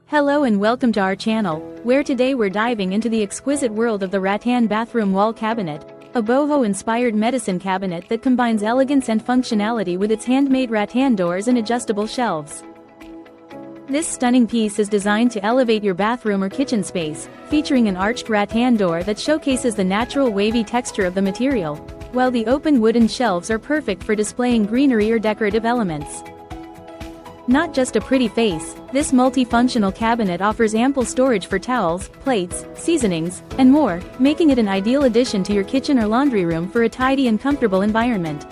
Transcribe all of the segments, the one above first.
Hello and welcome to our channel, where today we're diving into the exquisite world of the Rattan Bathroom Wall Cabinet, a boho-inspired medicine cabinet that combines elegance and functionality with its handmade rattan doors and adjustable shelves. This stunning piece is designed to elevate your bathroom or kitchen space, featuring an arched rattan door that showcases the natural wavy texture of the material, while the open wooden shelves are perfect for displaying greenery or decorative elements. Not just a pretty face, this multifunctional cabinet offers ample storage for towels, plates, seasonings, and more, making it an ideal addition to your kitchen or laundry room for a tidy and comfortable environment.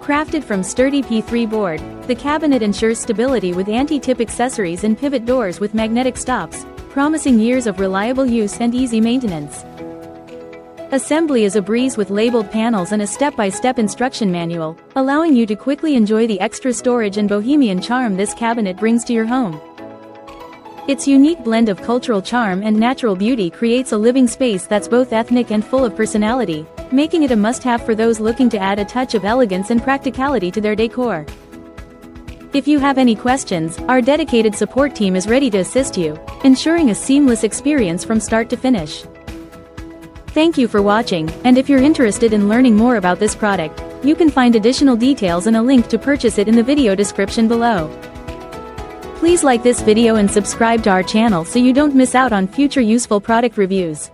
Crafted from sturdy P3 board, the cabinet ensures stability with anti-tip accessories and pivot doors with magnetic stops, promising years of reliable use and easy maintenance. Assembly is a breeze with labeled panels and a step-by-step instruction manual, allowing you to quickly enjoy the extra storage and bohemian charm this cabinet brings to your home. Its unique blend of cultural charm and natural beauty creates a living space that's both ethnic and full of personality, making it a must-have for those looking to add a touch of elegance and practicality to their decor. If you have any questions, our dedicated support team is ready to assist you, ensuring a seamless experience from start to finish. Thank you for watching, and if you're interested in learning more about this product, you can find additional details and a link to purchase it in the video description below. Please like this video and subscribe to our channel so you don't miss out on future useful product reviews.